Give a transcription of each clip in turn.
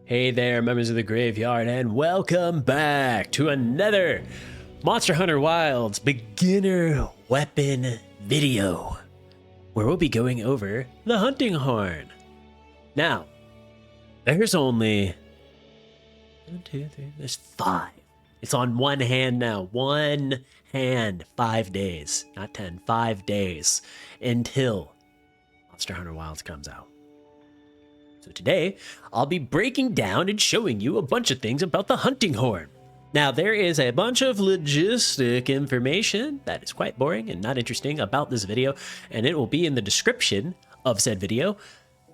Hey there, members of the graveyard, and welcome back to another Monster Hunter Wilds beginner weapon video, where we'll be going over the hunting horn. Now, there's only there's 5. It's on one hand now. One hand. 5 days. Not 10. 5 days until Monster Hunter Wilds comes out. So today, I'll be breaking down and showing you a bunch of things about the hunting horn. Now, there is a bunch of logistic information that is quite boring and not interesting about this video, and it will be in the description of said video.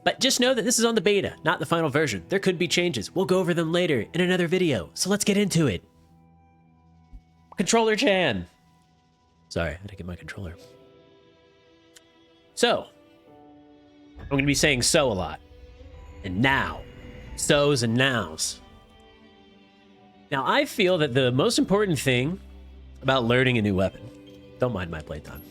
But just know that this is on the beta, not the final version. There could be changes. We'll go over them later in another video. So let's get into it. Controller Chan. Sorry, I had to get my controller. So, I'm going to be saying so a lot. And now. So's and nows. Now, I feel that the most important thing about learning a new weapon... Don't mind my playtime.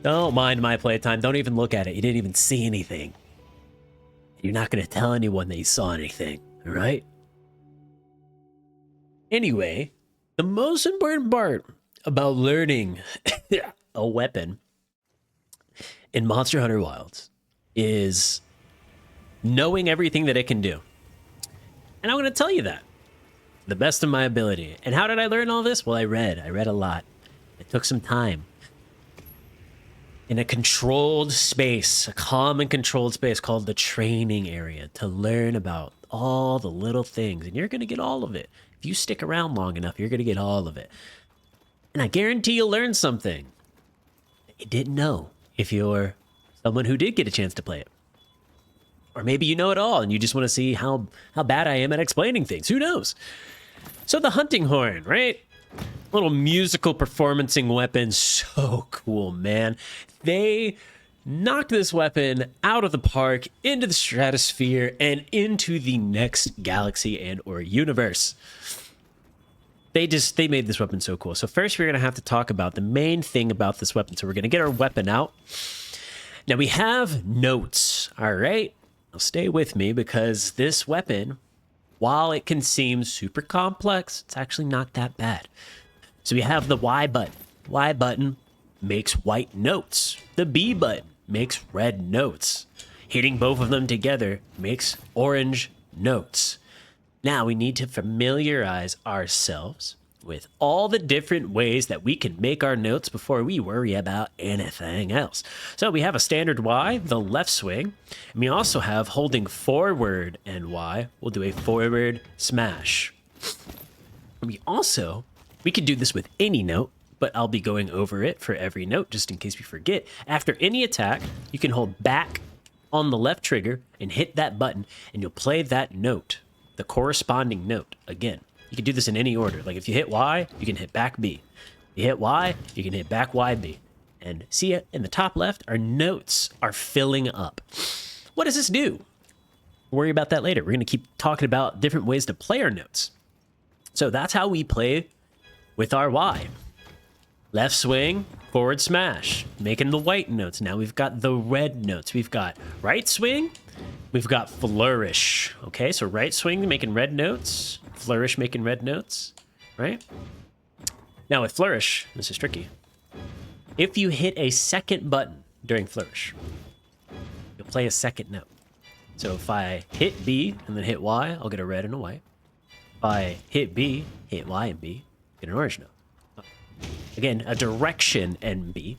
Don't mind my playtime. Don't even look at it. You didn't even see anything. You're not going to tell anyone that you saw anything, all right? Anyway, the most important part about learning a weapon in Monster Hunter Wilds is knowing everything that it can do. And I'm going to tell you that. The best of my ability. And how did I learn all this? Well, I read. I read a lot. It took some time. In a controlled space, a calm and controlled space called the training area, to learn about all the little things. And you're going to get all of it. If you stick around long enough, you're going to get all of it. And I guarantee you'll learn something that you didn't know if you're someone who did get a chance to play it. Or maybe you know it all and you just want to see how bad I am at explaining things. Who knows? So the hunting horn, right? Little musical performancing weapon. So cool, man. They knocked this weapon out of the park, into the stratosphere, and into the next galaxy and or universe. They made this weapon so cool. So first we're going to have to talk about the main thing about this weapon. So we're going to get our weapon out. Now we have notes, all right? Now stay with me because this weapon, while it can seem super complex, it's actually not that bad. So we have the Y button. Y button makes white notes. The B button makes red notes. Hitting both of them together makes orange notes. Now we need to familiarize ourselves with all the different ways that we can make our notes before we worry about anything else. So we have a standard Y, the left swing, and we also have holding forward and Y, we'll do a forward smash. We can do this with any note, but I'll be going over it for every note just in case we forget. After any attack, you can hold back on the left trigger and hit that button, and you'll play that note, the corresponding note, again. You can do this in any order. Like if you hit Y, you can hit back B. You hit Y, you can hit back YB. And see it in the top left, our notes are filling up. What does this do? We'll worry about that later. We're going to keep talking about different ways to play our notes. So that's how we play with our Y. Left swing, forward smash, making the white notes. Now we've got the red notes. We've got right swing, we've got flourish. Okay, so right swing making red notes, flourish making red notes, right? Now with flourish, this is tricky. If you hit a second button during flourish, you'll play a second note. So if I hit B and then hit Y, I'll get a red and a white. If I hit B, hit Y and B, get an orange note. Again, a direction and B.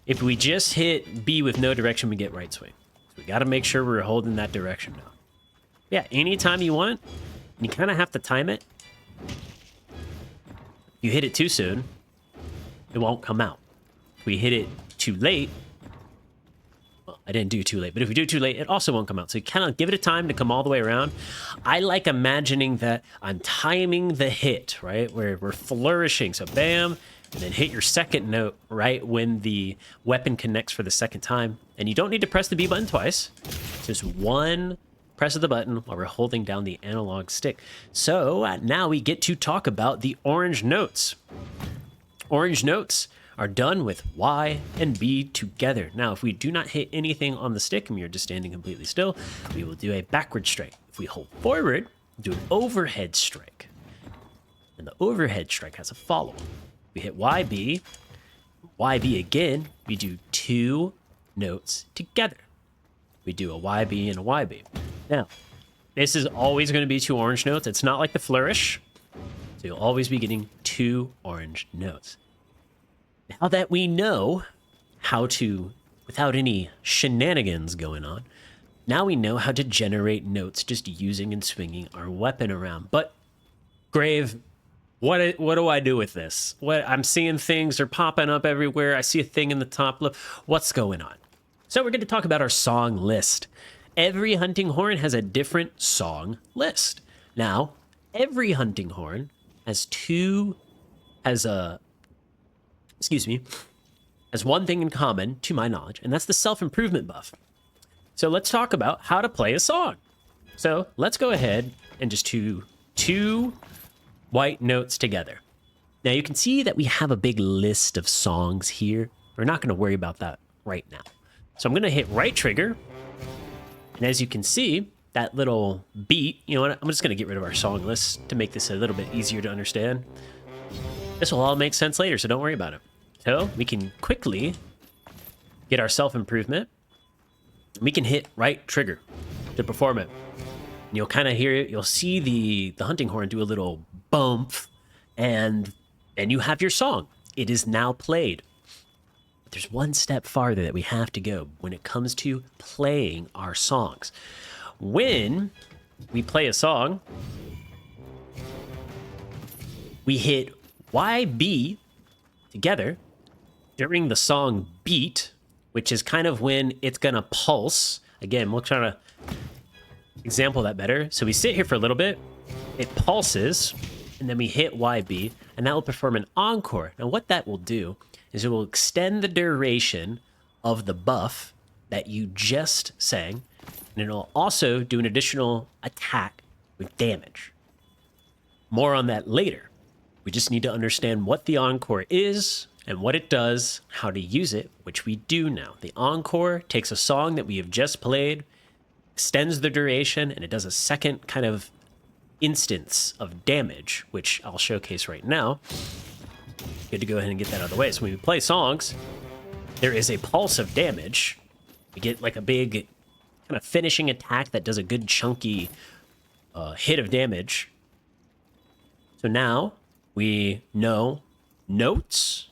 If we just hit B with no direction, we get right swing. So we got to make sure we're holding that direction now. Yeah, anytime you want, you kind of have to time it. If you hit it too soon, it won't come out. If we hit it too late, well, I didn't do too late, but if we do too late, it also won't come out. So you kind of give it a time to come all the way around. I like imagining that I'm timing the hit, right? Where we're flourishing. So bam, and then hit your second note right when the weapon connects for the second time. And you don't need to press the B button twice. Just one press of the button while we're holding down the analog stick. So now we get to talk about the orange notes. Orange notes are done with Y and B together. Now, if we do not hit anything on the stick and we are just standing completely still, we will do a backward strike. If we hold forward, do an overhead strike. And the overhead strike has a follow-up. We hit YB, YB again, we do 2 notes together. We do a YB and a YB. Now, this is always going to be 2 orange notes. It's not like the flourish. So you'll always be getting 2 orange notes. Now that we know how to, without any shenanigans going on, now we know how to generate notes just using and swinging our weapon around. But, Grave, what do I do with this? I'm seeing things are popping up everywhere. I see a thing in the top left. What's going on? So we're going to talk about our song list. Every hunting horn has a different song list. Now, every hunting horn has one thing in common, to my knowledge, and that's the self-improvement buff. So let's talk about how to play a song. So let's go ahead and just do 2 white notes together. Now you can see that we have a big list of songs here. We're not going to worry about that right now. So I'm going to hit right trigger. And as you can see, that little beat, you know what, I'm just going to get rid of our song list to make this a little bit easier to understand. This will all make sense later, so don't worry about it. So we can quickly get our self-improvement. We can hit right trigger to perform it. And you'll kind of hear it. You'll see the hunting horn do a little bump, and you have your song. It is now played. But there's one step farther that we have to go when it comes to playing our songs. When we play a song, we hit YB together during the song beat, which is kind of when it's gonna pulse. Again, we'll try to example that better. So we sit here for a little bit, it pulses, and then we hit YB, and that will perform an encore. Now what that will do is it will extend the duration of the buff that you just sang, and it'll also do an additional attack with damage. More on that later. We just need to understand what the encore is and what it does, how to use it, which we do now. The encore takes a song that we have just played, extends the duration, and it does a second kind of instance of damage, which I'll showcase right now. Good to go ahead and get that out of the way. So when we play songs, there is a pulse of damage. We get like a big kind of finishing attack that does a good chunky hit of damage. So now we know notes.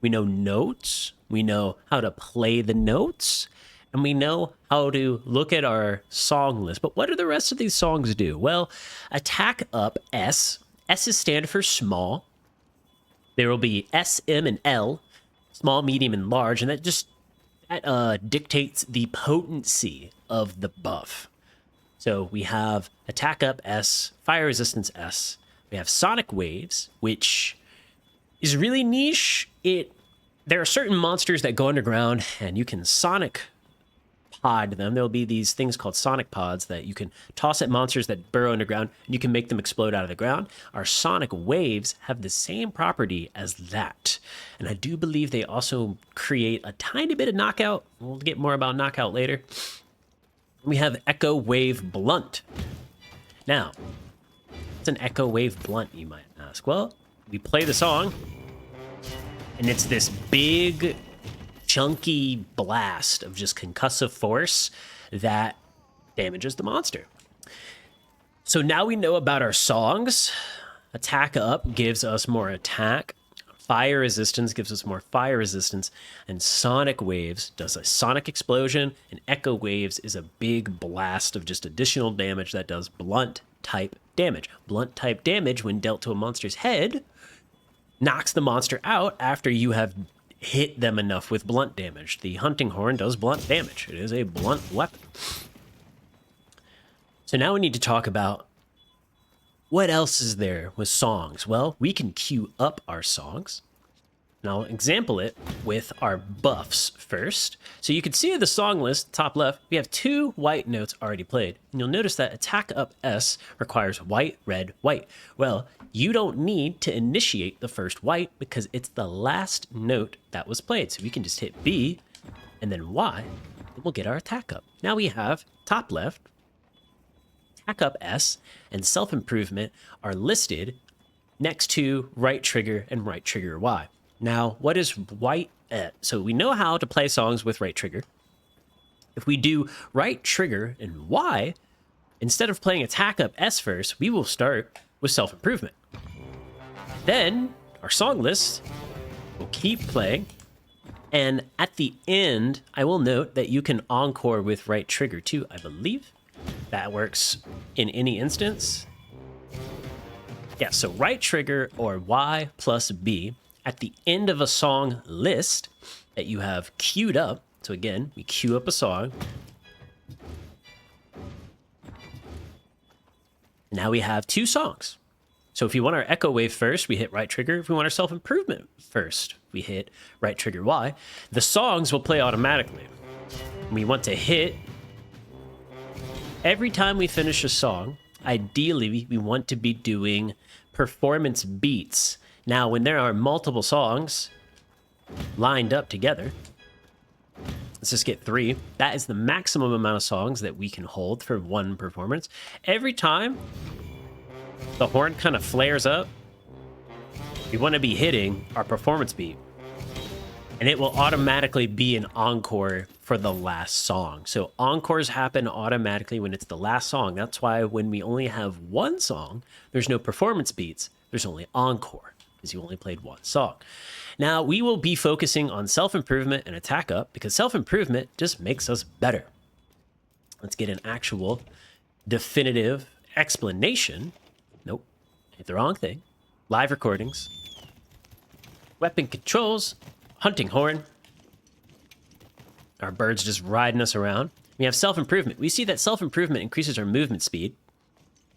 We know notes. We know how to play the notes. And we know how to look at our song list. But what do the rest of these songs do? Well, attack up S. S is stand for small. There will be S, M, and L. Small, medium, and large. And that dictates the potency of the buff. So we have attack up S, fire resistance S. We have sonic waves, which is really niche. There are certain monsters that go underground and you can sonic pod them. There'll be these things called sonic pods that you can toss at monsters that burrow underground, and you can make them explode out of the ground. Our sonic waves have the same property as that. And I do believe they also create a tiny bit of knockout. We'll get more about knockout later. We have Echo Wave Blunt. Now, what's an Echo Wave Blunt, you might ask? Well, we play the song, and it's this big, chunky blast of just concussive force that damages the monster. So now we know about our songs. Attack up gives us more attack. Fire resistance gives us more fire resistance. And sonic waves does a sonic explosion. And echo waves is a big blast of just additional damage that does blunt type damage. Blunt type damage, when dealt to a monster's head, knocks the monster out after you have hit them enough with blunt damage. The hunting horn does blunt damage. It is a blunt weapon. So now we need to talk about what else is there with songs. Well, we can queue up our songs. And I'll example it with our buffs first. So you can see in the song list, top left, we have 2 white notes already played. And you'll notice that attack up S requires white, red, white. Well, you don't need to initiate the first white because it's the last note that was played. So we can just hit B and then Y, and we'll get our attack up. Now we have top left, attack up S, and self-improvement are listed next to right trigger and right trigger Y. Now, what is white? So we know how to play songs with right trigger. If we do right trigger and Y, instead of playing attack up S first, we will start with self-improvement. Then our song list will keep playing. And at the end, I will note that you can encore with right trigger too, I believe. That works in any instance. Yeah, so right trigger or Y plus B at the end of a song list that you have queued up. So again, we queue up a song. Now we have 2 songs. So if we want our echo wave first, we hit right trigger. If we want our self-improvement first, we hit right trigger Y. The songs will play automatically. We want to hit every time we finish a song. Ideally, we want to be doing performance beats. Now, when there are multiple songs lined up together, let's just get 3. That is the maximum amount of songs that we can hold for one performance. Every time the horn kind of flares up, we want to be hitting our performance beat. And it will automatically be an encore for the last song. So encores happen automatically when it's the last song. That's why when we only have 1 song, there's no performance beats. There's only encore, because you only played 1 song. Now, we will be focusing on self-improvement and attack up, because self-improvement just makes us better. Let's get an actual definitive explanation. Nope, hit the wrong thing. Live recordings. Weapon controls. Hunting horn. Our bird's just riding us around. We have self-improvement. We see that self-improvement increases our movement speed.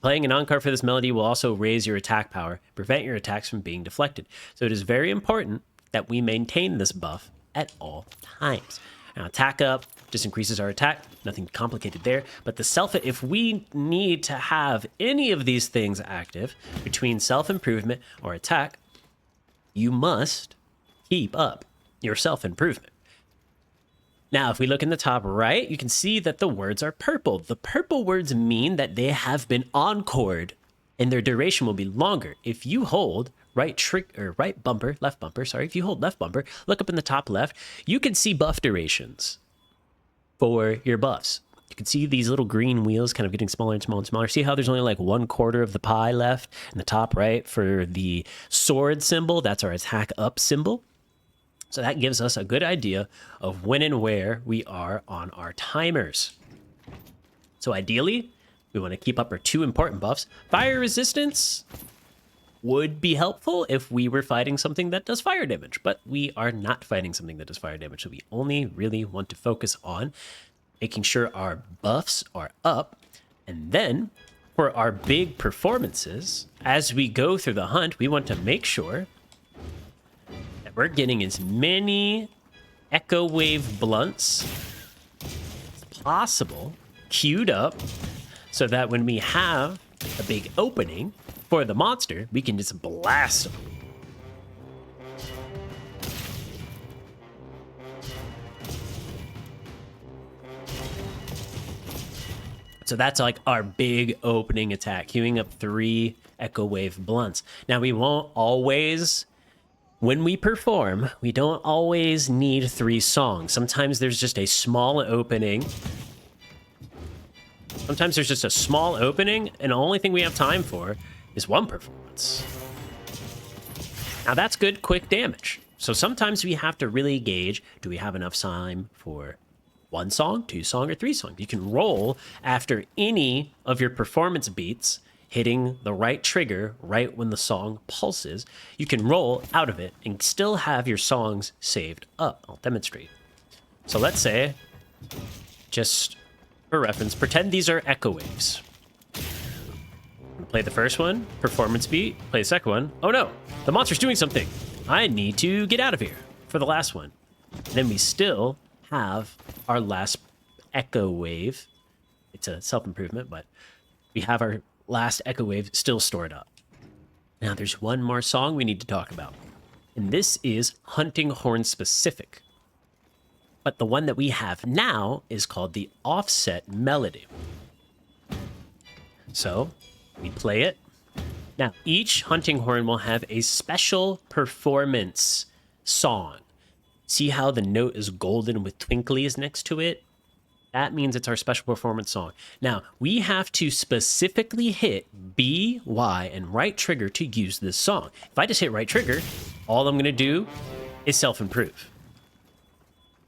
Playing an encore for this melody will also raise your attack power, prevent your attacks from being deflected. So it is very important that we maintain this buff at all times. Now, attack up just increases our attack. Nothing complicated there. But the if we need to have any of these things active between self-improvement or attack, you must keep up your self-improvement. Now, if we look in the top right, you can see that the words are purple. The purple words mean that they have been encored and their duration will be longer. If you hold left bumper, if you hold left bumper, look up in the top left, you can see buff durations for your buffs. You can see these little green wheels kind of getting smaller and smaller and smaller. See how there's only like 1/4 of the pie left in the top right for the sword symbol? That's our attack up symbol. So that gives us a good idea of when and where we are on our timers. So ideally, we want to keep up our 2 important buffs. Fire resistance would be helpful if we were fighting something that does fire damage, but we are not fighting something that does fire damage. So we only really want to focus on making sure our buffs are up. And then for our big performances, as we go through the hunt, we want to make sure we're getting as many echo wave blunts as possible queued up so that when we have a big opening for the monster, we can just blast them. So that's like our big opening attack, queuing up 3 echo wave blunts. Now we won't always... When we perform, we don't always need 3 songs. Sometimes there's just a small opening. And the only thing we have time for is 1 performance. Now that's good, quick damage. So sometimes we have to really gauge, do we have enough time for 1 song, 2 song, or 3 songs? You can roll after any of your performance beats, hitting the right trigger right when the song pulses. You can roll out of it and still have your songs saved up. I'll demonstrate. So let's say, just for reference, pretend these are echo waves. Play the first one, performance beat, play the second one. Oh no, the monster's doing something. I need to get out of here for the last one. Then we still have our last echo wave. It's a self-improvement, but we have our last echo wave still stored up. Now there's one more song we need to talk about. And this is hunting horn specific. But the one that we have now is called the offset melody. So we play it. Now, each hunting horn will have a special performance song. See how the note is golden with twinklies next to it? That means it's our special performance song. Now, we have to specifically hit B, Y, and right trigger to use this song. If I just hit right trigger, all I'm going to do is self-improve.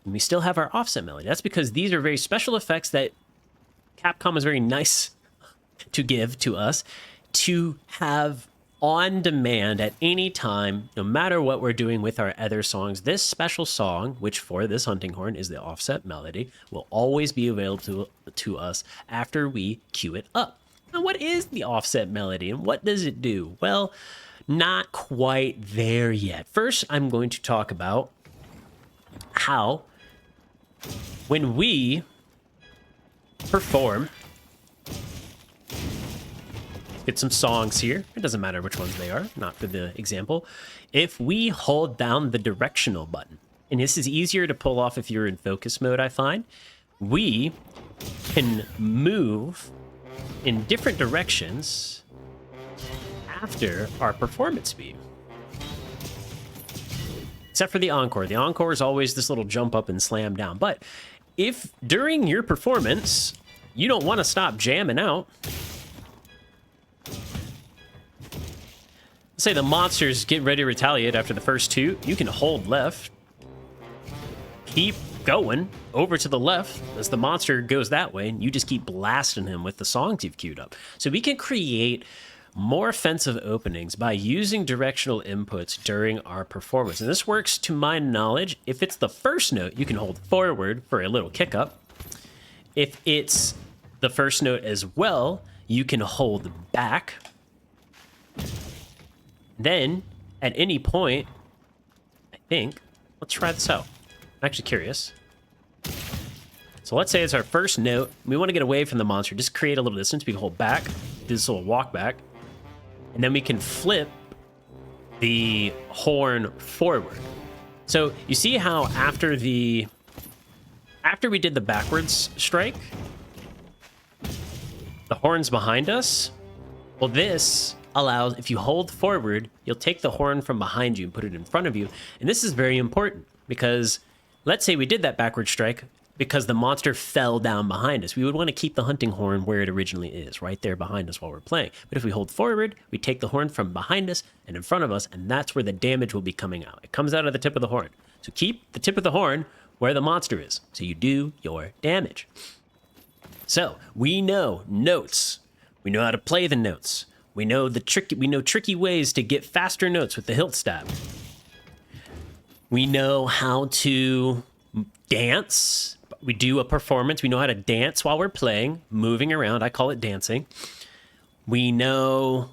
And we still have our offset melody. That's because these are very special effects that Capcom is very nice to give to us to have on demand at any time, no matter what we're doing with our other songs. This special song, which for this hunting horn is the offset melody, will always be available to us after we cue it up. Now, what is the offset melody and what does it do? Well, not quite there yet. First, I'm going to talk about how when we perform, get some songs here. It doesn't matter which ones they are, not for the example. If we hold down the directional button, and this is easier to pull off if you're in focus mode, I find, we can move in different directions after our performance beat. Except for the encore. The encore is always this little jump up and slam down. But if during your performance, you don't want to stop jamming out, say the monsters get ready to retaliate after the first two, you can hold left, keep going over to the left as the monster goes that way, and you just keep blasting him with the songs you've queued up. So we can create more offensive openings by using directional inputs during our performance. And this works, to my knowledge, if it's the first note, you can hold forward for a little kick up. If it's the first note as well, you can hold back. Then, at any point, I think, let's try this out. I'm actually curious. So let's say it's our first note. We want to get away from the monster. Just create a little distance. We can hold back, do this little walk back, and then we can flip the horn forward. So you see how after we did the backwards strike, the horn's behind us? Well, this allows, if you hold forward, you'll take the horn from behind you and put it in front of you. And this is very important because let's say we did that backward strike because the monster fell down behind us. We would want to keep the hunting horn where it originally is, right there behind us while we're playing. But if we hold forward, we take the horn from behind us and in front of us, and that's where the damage will be coming out. It comes out of the tip of the horn. So keep the tip of the horn where the monster is, so you do your damage. So we know notes. We know how to play the notes. We know tricky ways to get faster notes with the hilt stab. We know how to dance. We do a performance. We know how to dance while we're playing, moving around. I call it dancing. We know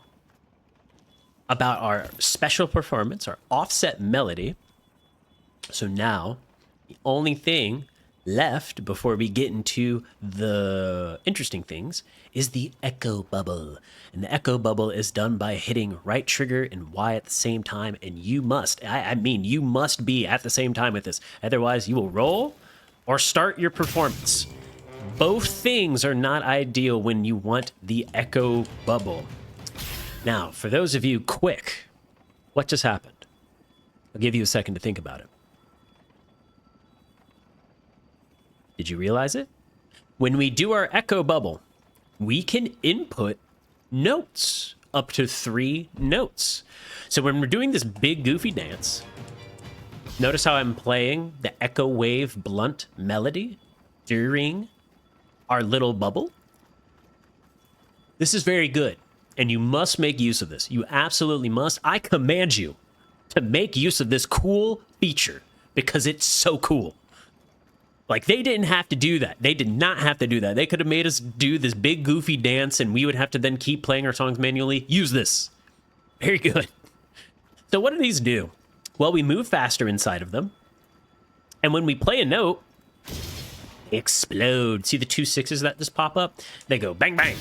about our special performance, our offset melody. So now, the only thing left before we get into the interesting things is the echo bubble. And the echo bubble is done by hitting right trigger and Y at the same time. And you must, you must be at the same time with this. Otherwise, you will roll or start your performance. Both things are not ideal when you want the echo bubble. Now, for those of you quick, what just happened? I'll give you a second to think about it. Did you realize it? When we do our echo bubble, we can input notes, up to 3 notes. So when we're doing this big goofy dance, notice how I'm playing the echo wave blunt melody during our little bubble. This is very good, and you must make use of this. You absolutely must. I command you to make use of this cool feature because it's so cool. Like, they didn't have to do that. They did not have to do that. They could have made us do this big goofy dance and we would have to then keep playing our songs manually. Use this. Very good. So what do these do? Well, we move faster inside of them. And when we play a note, explode. See the 2 6s that just pop up? They go bang, bang.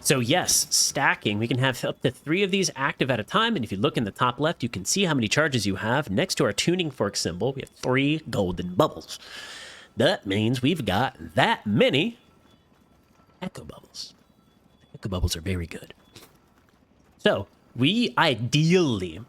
So yes, stacking, we can have up to 3 of these active at a time. And if you look in the top left, you can see how many charges you have. Next to our tuning fork symbol, we have 3 golden bubbles. That means we've got that many echo bubbles. Echo bubbles are very good. So we ideally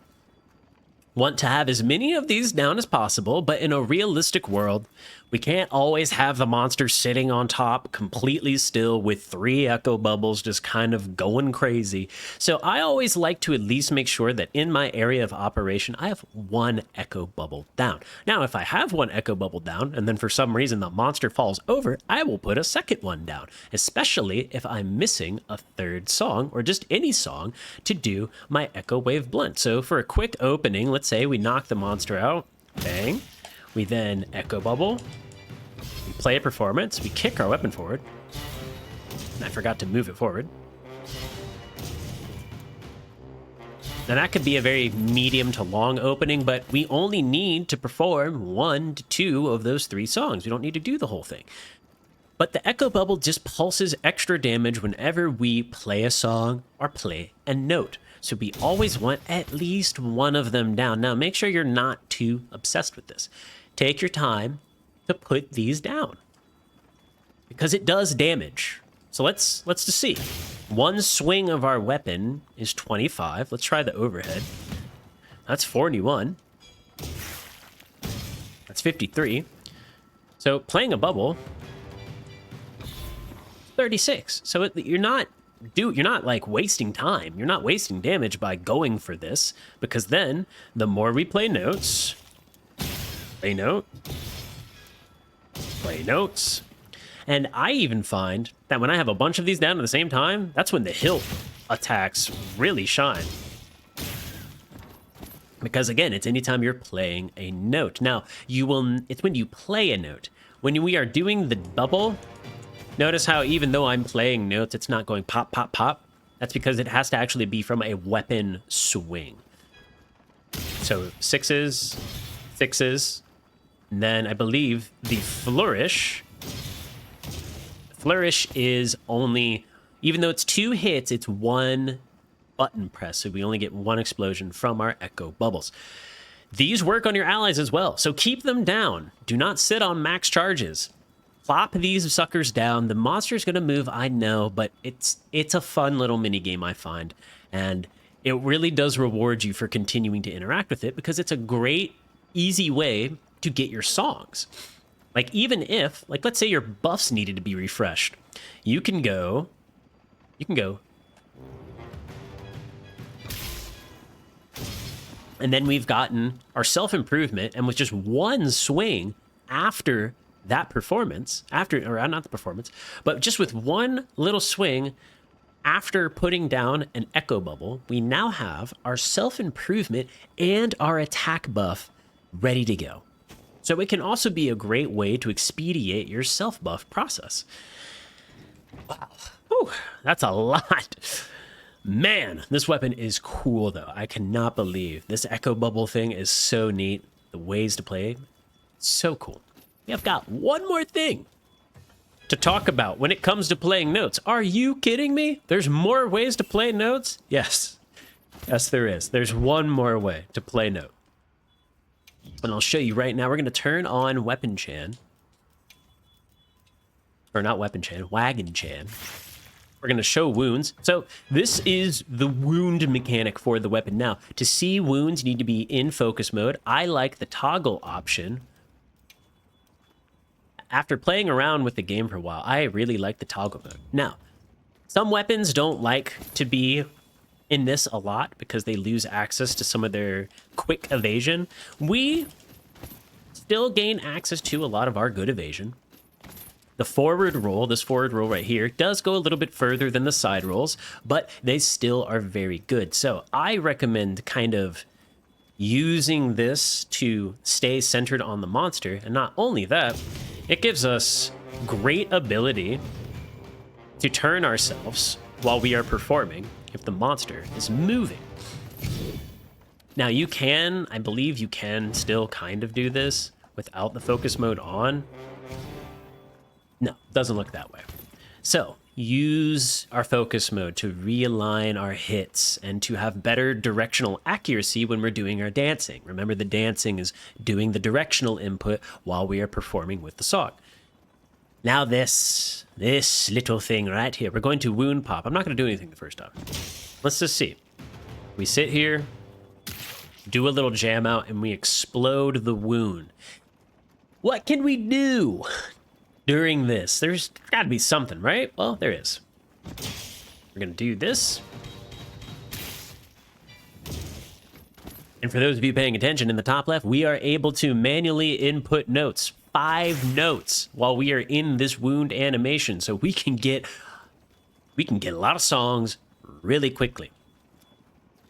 want to have as many of these down as possible, but in a realistic world, we can't always have the monster sitting on top completely still with 3 echo bubbles just kind of going crazy. So I always like to at least make sure that in my area of operation, I have 1 echo bubble down. Now, if I have 1 echo bubble down, and then for some reason the monster falls over, I will put a second one down, especially if I'm missing a 3rd song or just any song to do my echo wave blend. So for a quick opening, let's say we knock the monster out, bang. We then echo bubble, we play a performance, we kick our weapon forward, and I forgot to move it forward. Now that could be a very medium to long opening, but we only need to perform 1 to 2 of those 3 songs. We don't need to do the whole thing. But the echo bubble just pulses extra damage whenever we play a song or play a note. So we always want at least 1 of them down. Now make sure you're not too obsessed with this. Take your time to put these down because it does damage. So let's just see. 1 swing of our weapon is 25. Let's try the overhead. That's 41. That's 53. So playing a bubble, 36. So you're not like wasting time. You're not wasting damage by going for this, because then the more we play notes, play note, play notes. And I even find that when I have a bunch of these down at the same time, that's when the hilt attacks really shine. Because again, it's anytime you're playing a note. Now, it's when you play a note. When we are doing the bubble, notice how even though I'm playing notes, it's not going pop, pop, pop. That's because it has to actually be from a weapon swing. So 6s, 6s, and then I believe the flourish. Flourish is only, even though it's 2 hits, it's 1 button press. So we only get 1 explosion from our echo bubbles. These work on your allies as well. So keep them down. Do not sit on max charges. Plop these suckers down. The monster's going to move, I know, but it's a fun little mini game, I find. And it really does reward you for continuing to interact with it because it's a great, easy way to get your songs. Like even if, like let's say your buffs needed to be refreshed, you can go. And then we've gotten our self-improvement, and with just 1 swing after that performance, or not the performance, but just with 1 little swing after putting down an echo bubble, we now have our self-improvement and our attack buff ready to go. So it can also be a great way to expedite your self-buff process. Wow. Whew, that's a lot. Man, this weapon is cool, though. I cannot believe this echo bubble thing is so neat. The ways to play, so cool. We have got one more thing to talk about when it comes to playing notes. Are you kidding me? There's more ways to play notes? Yes. Yes, there is. There's one more way to play note. And I'll show you right now. We're going to turn on Weapon Chan. Or not Weapon Chan, Wagon Chan. We're going to show wounds. So this is the wound mechanic for the weapon. Now, to see wounds, you need to be in focus mode. I like the toggle option. After playing around with the game for a while, I really like the toggle mode. Now, some weapons don't like to be in this a lot because they lose access to some of their quick evasion. We still gain access to a lot of our good evasion. The forward roll, this forward roll right here, does go a little bit further than the side rolls, but they still are very good. So I recommend kind of using this to stay centered on the monster. And not only that, it gives us great ability to turn ourselves while we are performing if the monster is moving. Now you can, I believe you can still kind of do this without the focus mode on. No, doesn't look that way. So use our focus mode to realign our hits and to have better directional accuracy when we're doing our dancing. Remember, the dancing is doing the directional input while we are performing with the song. Now this little thing right here, we're going to wound pop. I'm not going to do anything the first time. Let's just see. We sit here, do a little jam out, and we explode the wound. What can we do during this? There's got to be something, right? Well, there is. We're going to do this. And for those of you paying attention in the top left, we are able to manually input notes. 5 notes while we are in this wound animation. So we can get a lot of songs really quickly.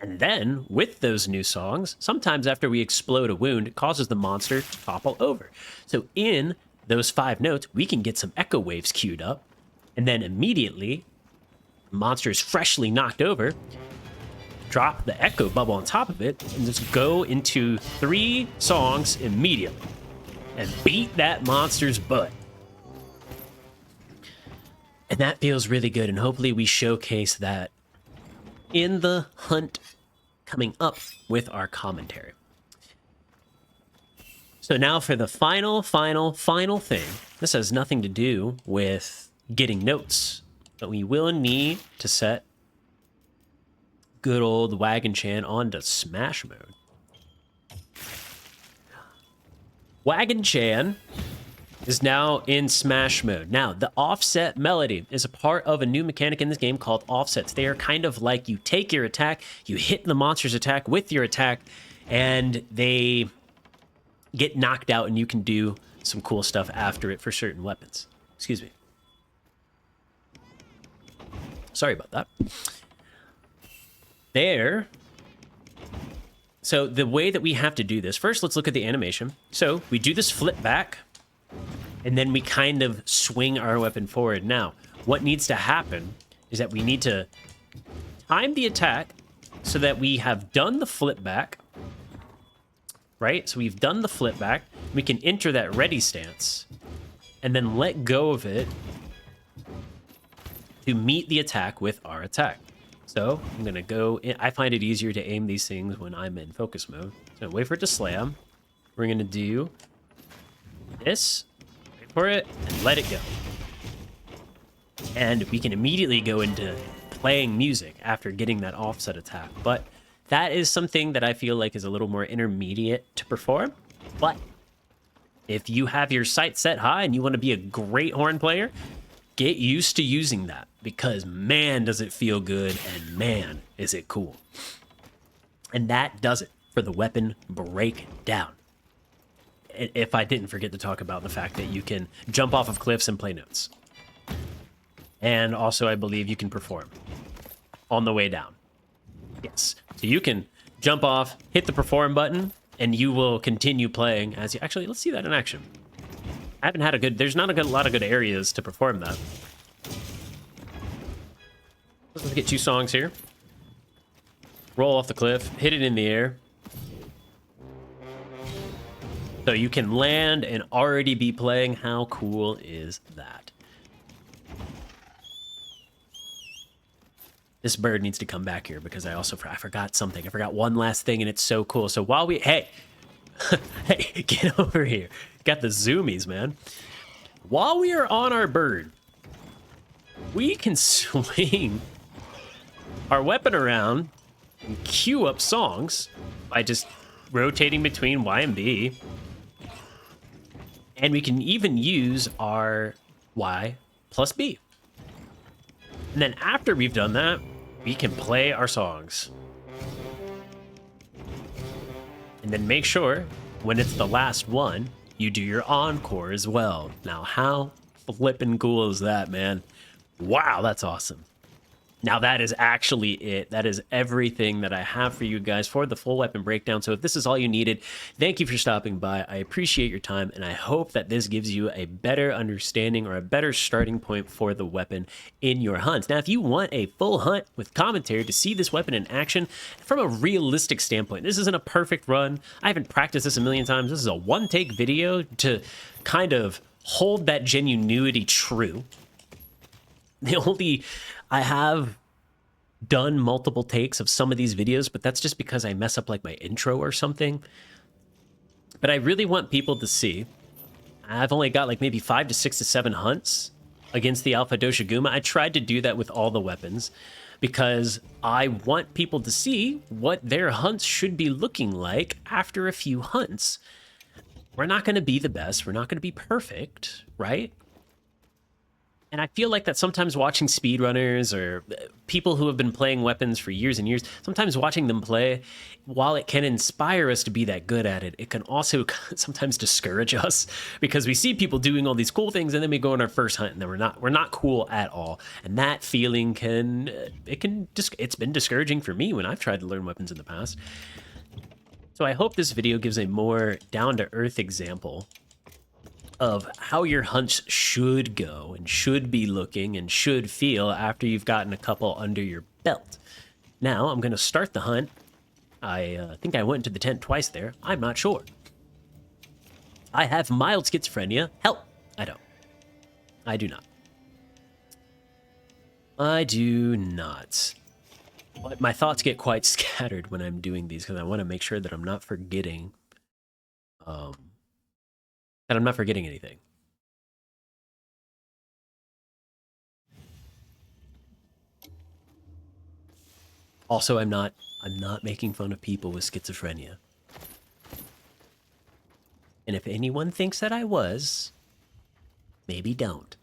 And then, with those new songs, sometimes after we explode a wound, it causes the monster to topple over. So in those 5 notes, we can get some echo waves queued up, and then immediately, the monster is freshly knocked over, drop the echo bubble on top of it, and just go into 3 songs immediately, and beat that monster's butt. And that feels really good, and hopefully we showcase that in the hunt coming up with our commentary. So now for the final thing. This has nothing to do with getting notes, but we will need to set good old Wagon Chan onto Smash mode. Wagon Chan is now in Smash mode. Now, the offset melody is a part of a new mechanic in this game called offsets. They are kind of like you take your attack, you hit the monster's attack with your attack, and they get knocked out, and you can do some cool stuff after it for certain weapons. Excuse me. Sorry about that. There. So the way that we have to do this, first let's look at the animation. So we do this flip back, and then we kind of swing our weapon forward. Now, what needs to happen is that we need to time the attack so that we have done the flip back, right? So we've done the flip back. We can enter that ready stance and then let go of it to meet the attack with our attack. So I'm going to go in. I find it easier to aim these things when I'm in focus mode. So wait for it to slam. We're going to do this, wait for it, and let it go. And we can immediately go into playing music after getting that offset attack. But that is something that I feel like is a little more intermediate to perform. But if you have your sights set high and you want to be a great horn player, get used to using that, because man, does it feel good, and man, is it cool. And that does it for the weapon breakdown. If I didn't forget to talk about the fact that you can jump off of cliffs and play notes. And also, I believe you can perform on the way down. Yes. So you can jump off, hit the perform button, and you will continue playing as you... Actually, let's see that in action. I haven't had a good... There's not a lot of good areas to perform that. Let's get 2 songs here. Roll off the cliff, hit it in the air. So you can land and already be playing. How cool is that? This bird needs to come back here because I forgot something. I forgot one last thing, and it's so cool. So while we... Hey! Hey, get over here. Got the zoomies, man. While we are on our bird, we can swing our weapon around and queue up songs by just rotating between Y and B. And we can even use our Y plus B. And then after we've done that, we can play our songs. And then make sure, when it's the last one, you do your encore as well. Now, how flippin' cool is that, man? Wow, that's awesome. Now that is actually it. That is everything that I have for you guys for the full weapon breakdown. So if this is all you needed, thank you for stopping by. I appreciate your time, and I hope that this gives you a better understanding or a better starting point for the weapon in your hunts. Now, if you want a full hunt with commentary to see this weapon in action from a realistic standpoint, this isn't a perfect run. I haven't practiced this a million times. This is a one-take video to kind of hold that genuinity true. I have done multiple takes of some of these videos, but that's just because I mess up like my intro or something. But I really want people to see. I've only got like maybe 5 to 6 to 7 hunts against the Alpha Doshaguma. I tried to do that with all the weapons because I want people to see what their hunts should be looking like after a few hunts. We're not going to be the best. We're not going to be perfect, right? And I feel like that sometimes watching speedrunners or people who have been playing weapons for years and years, sometimes watching them play, while it can inspire us to be that good at it, it can also sometimes discourage us because we see people doing all these cool things and then we go on our first hunt and then we're not cool at all. And that feeling it's been discouraging for me when I've tried to learn weapons in the past. So I hope this video gives a more down-to-earth example of how your hunts should go and should be looking and should feel after you've gotten a couple under your belt. Now, I'm going to start the hunt. I think I went into the tent twice there. I'm not sure. I have mild schizophrenia. Help! I don't. I do not. I do not. But my thoughts get quite scattered when I'm doing these because I want to make sure that I'm not forgetting anything. Also, I'm not making fun of people with schizophrenia. And if anyone thinks that I was, maybe don't.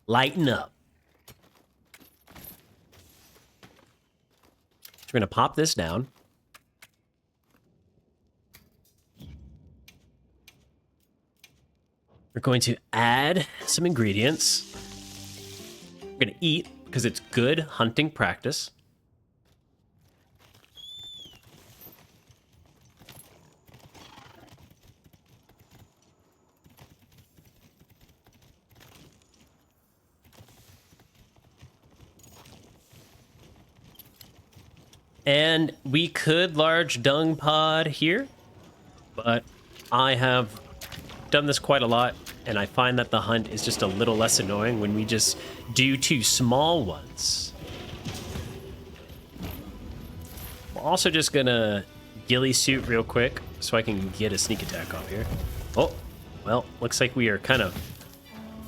Lighten up. We're going to pop this down. We're going to add some ingredients. We're going to eat because it's good hunting practice. And we could large dung pod here, but I have done this quite a lot, and I find that the hunt is just a little less annoying when we just do 2 small ones. I'm also just gonna ghillie suit real quick so I can get a sneak attack off here. Oh, well, looks like we are kind of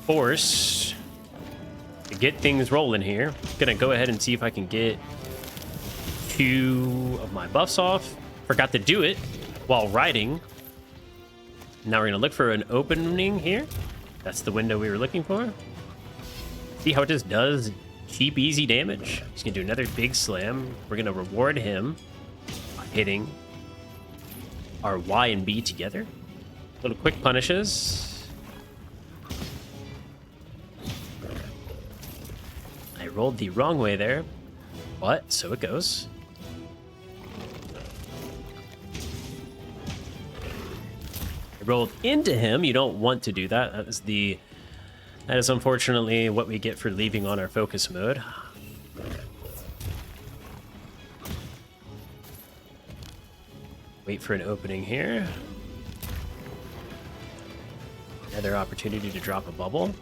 forced to get things rolling here. Gonna go ahead and see if I can get 2 of my buffs off. Forgot to do it while riding. Now we're gonna look for an opening here. That's the window we were looking for. See how it just does cheap, easy damage. He's gonna do another big slam. We're gonna reward him by hitting our Y and B together. Little quick punishes. I rolled the wrong way there, but so it goes. Rolled into him. You don't want to do that. That is unfortunately what we get for leaving on our focus mode. Wait for an opening here. Another opportunity to drop a bubble.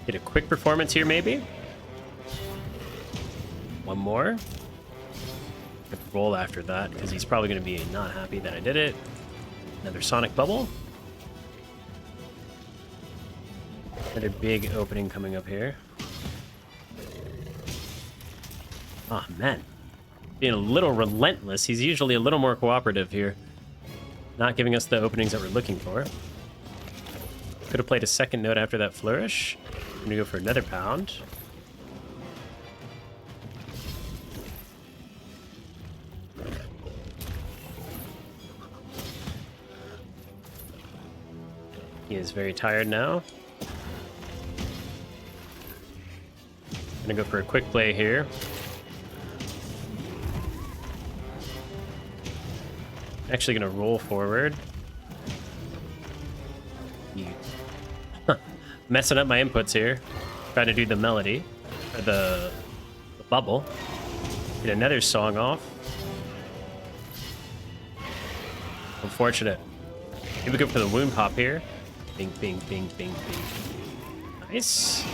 Get a quick performance here, maybe. One more. Roll after that because he's probably going to be not happy that I did it. Another sonic bubble. Another big opening coming up here. Oh, man. Being a little relentless. He's usually a little more cooperative here. Not giving us the openings that we're looking for. Could have played a second note after that flourish. I'm going to go for another pound. He is very tired now. Gonna go for a quick play here. Actually gonna roll forward. Messing up my inputs here. Trying to do the melody. Or the bubble. Get another song off. Unfortunate. Maybe go for the wound pop here. Bing, bing, bing, bing, bing. Nice.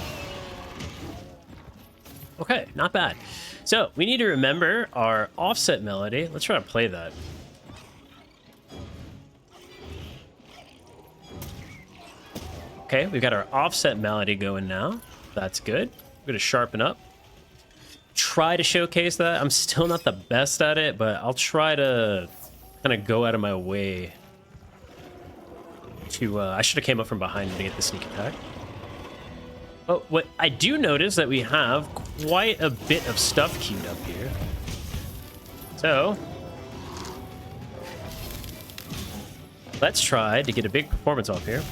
Okay, not bad. So, we need to remember our offset melody. Let's try to play that. Okay, we've got our offset melody going now. That's good. We're going to sharpen up. Try to showcase that. I'm still not the best at it, but I'll try to kind of go out of my way to... I should have came up from behind to get the sneak attack. But what I do notice that we have quite a bit of stuff queued up here. So... let's try to get a big performance off here.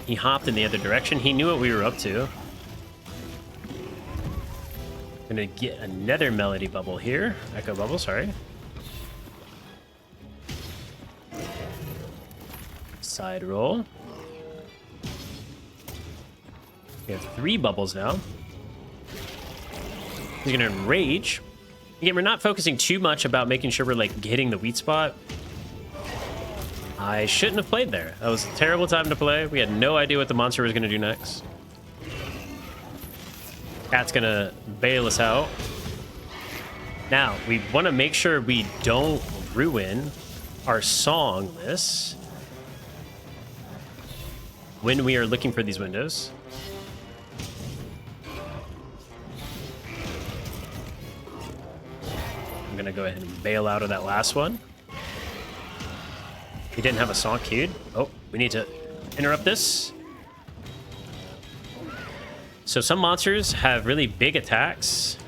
He hopped in the other direction. He knew what we were up to. Gonna get another melody bubble here. Echo bubble, sorry. Side roll. We have 3 bubbles now. He's gonna enrage. Again, we're not focusing too much about making sure we're like hitting the weak spot. I shouldn't have played there. That was a terrible time to play. We had no idea what the monster was going to do next. Cat's going to bail us out. Now, we want to make sure we don't ruin our song list when we are looking for these windows. I'm going to go ahead and bail out of that last one. He didn't have a song queued. Oh, we need to interrupt this. So some monsters have really big attacks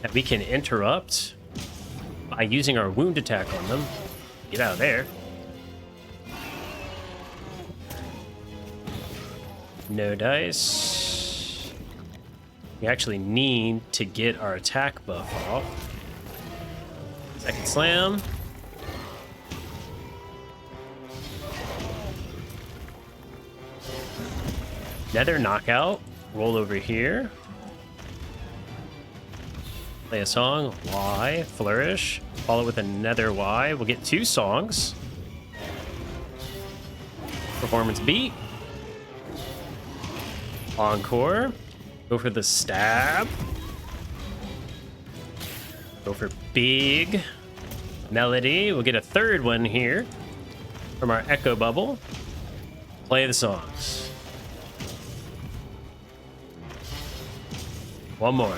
that we can interrupt by using our wound attack on them. Get out of there. No dice. We actually need to get our attack buff off. Second slam. Another knockout. Roll over here. Play a song. Y. Flourish. Follow with another Y. We'll get 2 songs. Performance beat. Encore. Go for the stab. Go for big melody. We'll get a 3rd one here from our echo bubble. Play the songs. One more.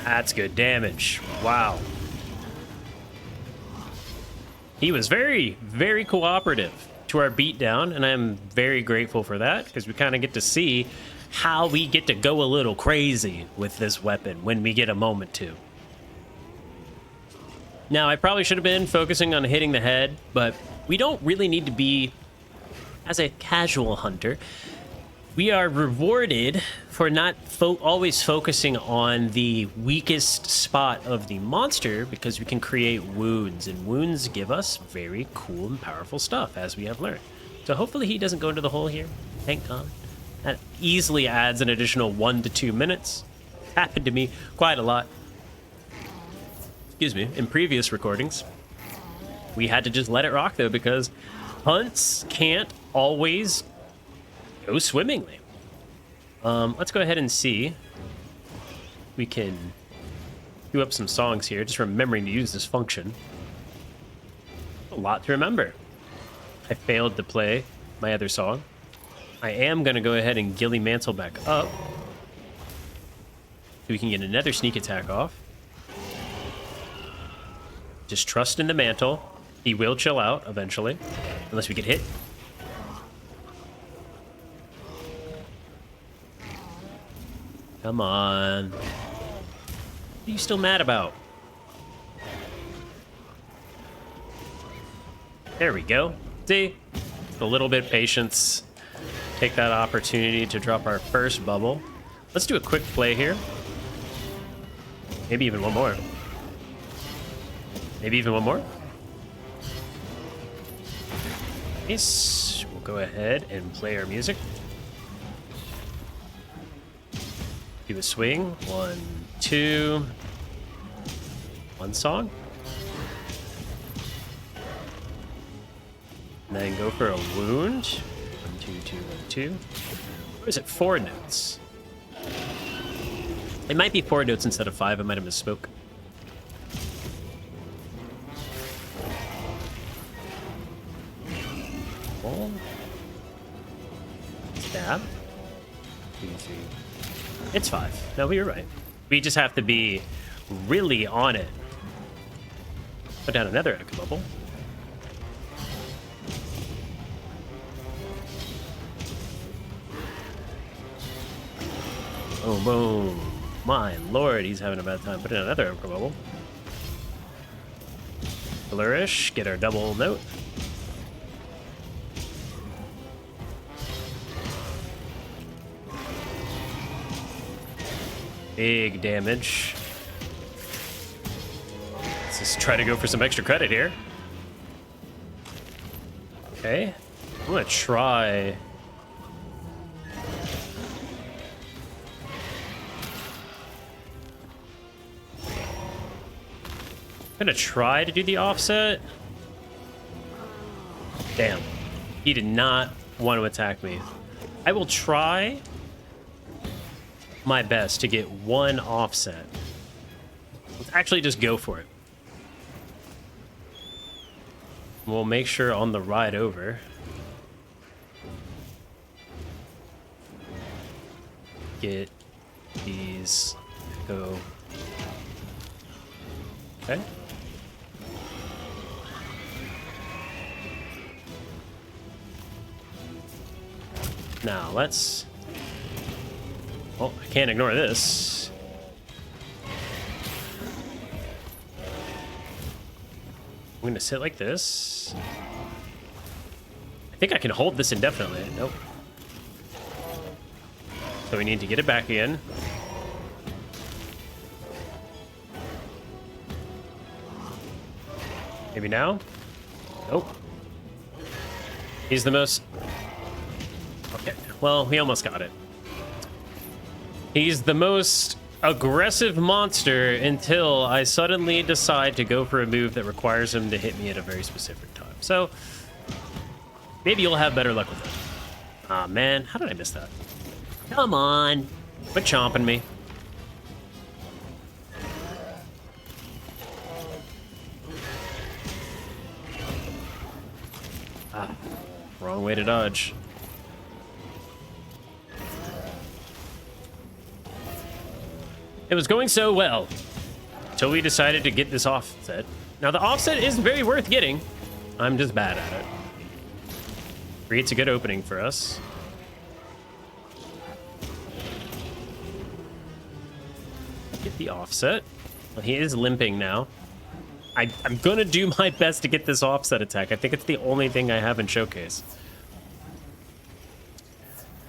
That's good damage. Wow. He was very, very cooperative to our beatdown, and I'm very grateful for that, because we kind of get to see how we get to go a little crazy with this weapon when we get a moment to. Now, I probably should have been focusing on hitting the head, but we don't really need to be, as a casual hunter, we are rewarded for not always focusing on the weakest spot of the monster, because we can create wounds, and wounds give us very cool and powerful stuff, as we have learned. So hopefully he doesn't go into the hole here. Thank God. That easily adds an additional 1 to 2 minutes. Happened to me quite a lot. Excuse me, in previous recordings. We had to just let it rock, though, because hunts can't always go swimmingly. Let's go ahead and see. We can do up some songs here, just remembering to use this function. A lot to remember. I failed to play my other song. I am going to go ahead and Gilly Mantle back up, so we can get another sneak attack off. Just trust in the mantle. He will chill out eventually, unless we get hit. Come on. What are you still mad about? There we go. See? a little bit patience. Take that opportunity to drop our first bubble. Let's do a quick play here. Maybe even one more. Maybe even one more. Nice. We'll go ahead and play our music. Do a swing. 1, 2. One song. And then go for a wound. 1, 2, 2, 1, 2. Or is it 4 notes? It might be 4 notes instead of 5. I might have misspoke. Stab. 2, 3. It's 5. No, we were right. We just have to be really on it. Put down another echo bubble. Boom, boom. My lord, he's having a bad time. Put in another echo bubble. Flourish. Get our double note. Big damage. Let's just try to go for some extra credit here. Okay. I'm gonna try. I'm gonna try to do the offset. Damn. He did not want to attack me. I will try my best to get one offset. Let's actually just go for it. We'll make sure on the ride over. Get these. Go. Okay. Now let's. Oh, I can't ignore this. I'm gonna sit like this. I think I can hold this indefinitely. Nope. So we need to get it back in. Maybe now? Nope. He's the most... Okay, well, we almost got it. He's the most aggressive monster until I suddenly decide to go for a move that requires him to hit me at a very specific time. So, maybe you'll have better luck with it. Aw, man, how did I miss that? Come on, quit chomping me. Ah, wrong way to dodge. It was going so well until we decided to get this offset. Now, the offset is very worth getting. I'm just bad at it. Creates a good opening for us. Get the offset. Well, he is limping now. I'm going to do my best to get this offset attack. I think it's the only thing I have in Showcase.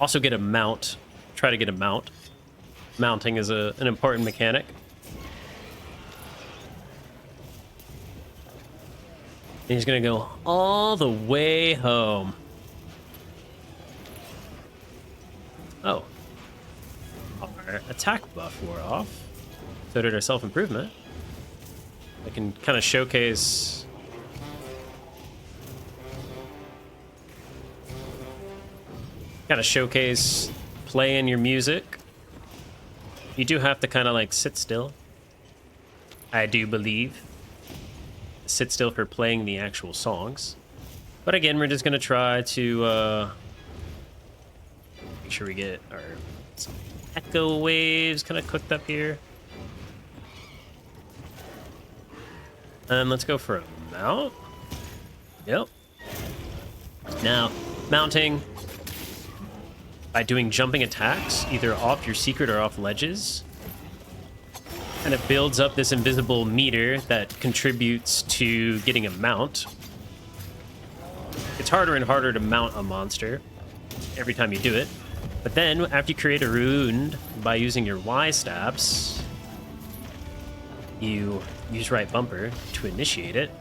Also get a mount. Try to get a mount. Mounting is an important mechanic. And he's gonna go all the way home. Oh. Our attack buff wore off. So did our self-improvement. I can kind of showcase... playing your music. You do have to kind of like sit still. I do believe. Sit still for playing the actual songs. But again, we're just going to try to make sure we get our some echo waves kind of cooked up here. And let's go for a mount. Yep. Now, mounting by doing jumping attacks, either off your secret or off ledges. And it builds up this invisible meter that contributes to getting a mount. It's gets harder and harder to mount a monster every time you do it. But then, after you create a rune by using your Y stabs, you use right bumper to initiate it.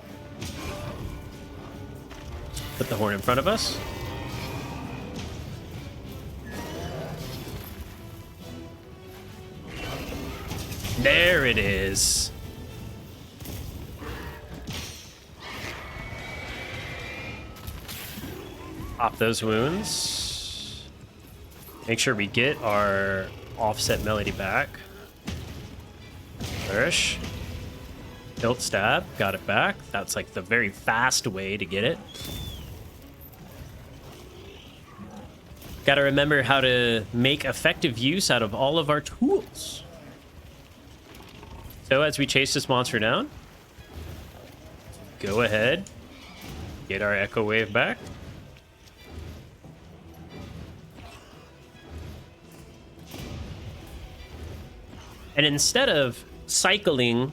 Put the horn in front of us. There it is. Pop those wounds. Make sure we get our offset melody back. Flourish. Tilt stab. Got it back. That's like the very fast way to get it. Gotta remember how to make effective use out of all of our tools. So as we chase this monster down, go ahead, get our echo wave back. And instead of cycling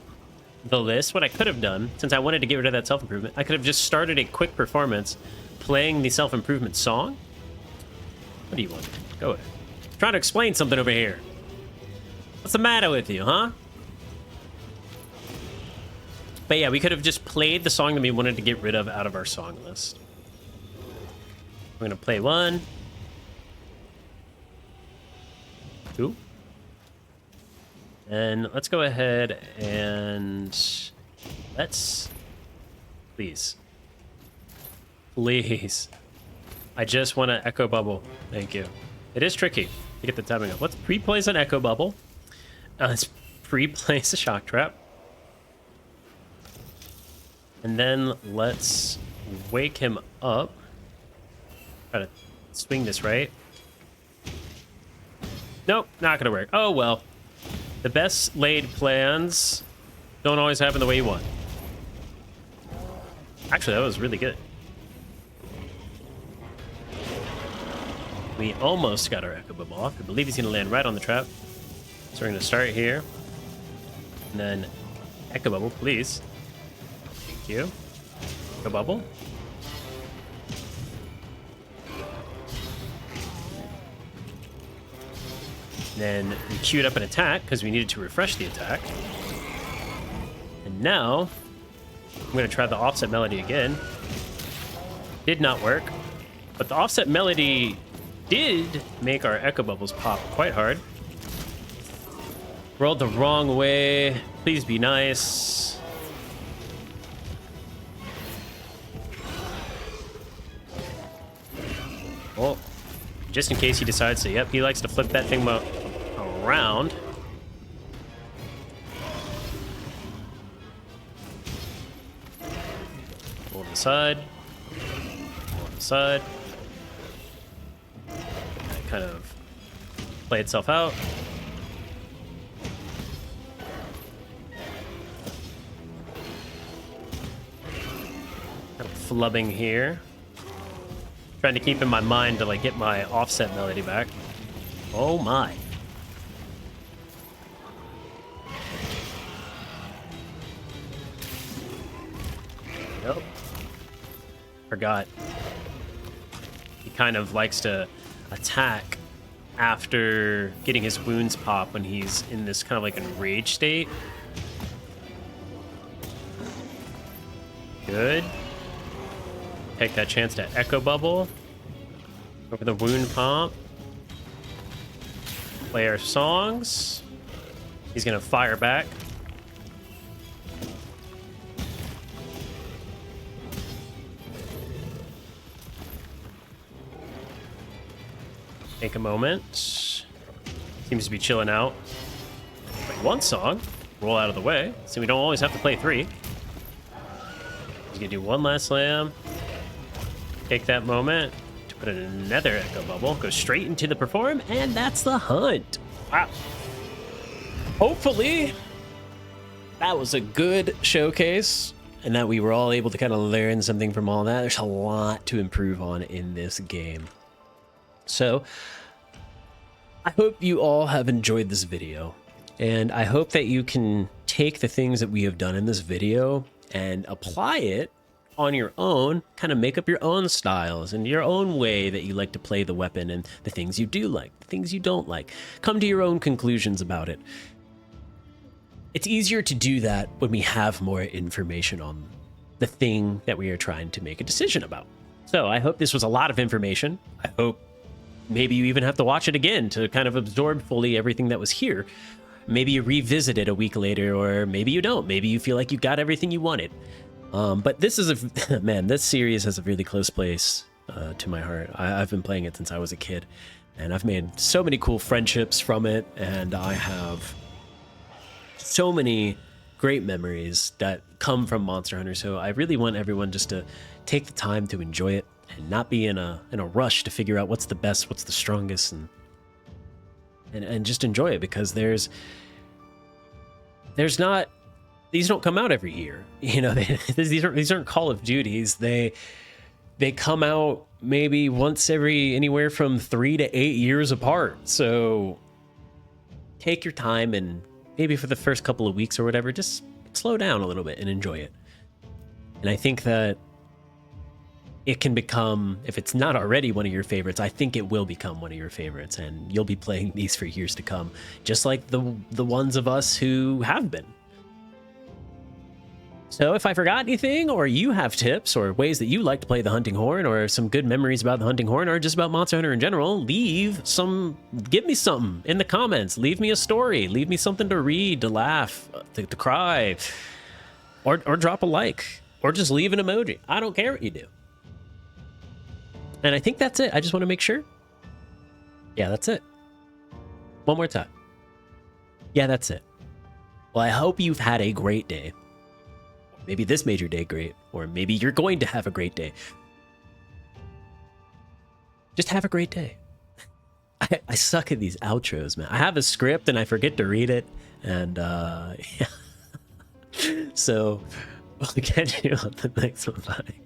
the list, what I could have done, since I wanted to get rid of that self-improvement, I could have just started a quick performance playing the self-improvement song. What do you want? Go ahead. I'm trying to explain something over here. What's the matter with you, huh? But yeah, we could have just played the song that we wanted to get rid of out of our song list. We're going to play 1, 2. And let's go ahead and let's... Please. Please. I just want to Echo Bubble. Thank you. It is tricky to get the timing up. Let's pre-place an Echo Bubble. Let's pre-place a Shock Trap. And then let's wake him up. Try to swing this right. Nope, not gonna work. Oh well. The best laid plans don't always happen the way you want. Actually, that was really good. We almost got our Echo Bubble off. I believe he's gonna land right on the trap. So we're gonna start here. And then Echo Bubble, please. Thank you. Echo Bubble. Then we queued up an attack because we needed to refresh the attack. And now I'm going to try the offset melody again. Did not work. But the offset melody did make our Echo Bubbles pop quite hard. Rolled the wrong way. Please be nice. Oh, just in case he decides to, yep, he likes to flip that thing around. Pull on the side. Pull on the side. That kind of play itself out. Kind of flubbing here. Trying to keep in my mind to like get my offset melody back. Oh my. Nope. Forgot. He kind of likes to attack after getting his wounds pop when he's in this kind of like enraged state. Good. Take that chance to Echo Bubble. Go for the wound pump. Play our songs. He's gonna fire back. Take a moment. Seems to be chilling out. Play one song. Roll out of the way. So we don't always have to play 3. He's gonna do one last slam. Take that moment to put in another Echo Bubble. Go straight into the perform, and that's the hunt. Wow. Hopefully, that was a good showcase, and that we were all able to kind of learn something from all that. There's a lot to improve on in this game. So, I hope you all have enjoyed this video, and I hope that you can take the things that we have done in this video and apply it on your own, kind of make up your own styles and your own way that you like to play the weapon, and the things you do like, the things you don't like. Come to your own conclusions about it. It's easier to do that when we have more information on the thing that we are trying to make a decision about. So I hope this was a lot of information. I hope maybe you even have to watch it again to kind of absorb fully everything that was here. Maybe you revisit it a week later, or maybe you don't. Maybe you feel like you got everything you wanted. But this is a man, this series has a really close place to my heart. I've been playing it since I was a kid, and I've made so many cool friendships from it, and I have so many great memories that come from Monster Hunter. So I really want everyone just to take the time to enjoy it and not be in a rush to figure out what's the best, what's the strongest, and just enjoy it, because there's not, these don't come out every year, you know. These aren't Call of Duties. They come out maybe once every anywhere from 3 to 8 years apart. So take your time, and maybe for the first couple of weeks or whatever, just slow down a little bit and enjoy it. And I think that it can become, if it's not already one of your favorites, I think it will become one of your favorites, and you'll be playing these for years to come, just like the ones of us who have been. So if I forgot anything, or you have tips or ways that you like to play the Hunting Horn, or some good memories about the Hunting Horn, or just about Monster Hunter in general, give me something in the comments. Leave me a story. Leave me something to read, to laugh, to cry, or drop a like, or just leave an emoji. I don't care what you do. And I think that's it. I just want to make sure. Yeah, that's it. One more time. Yeah, that's it. Well, I hope you've had a great day. Maybe this made your day great, or maybe you're going to have a great day. Just have a great day. I suck at these outros, man. I have a script and I forget to read it, and yeah. So we'll catch you on the next one. Bye.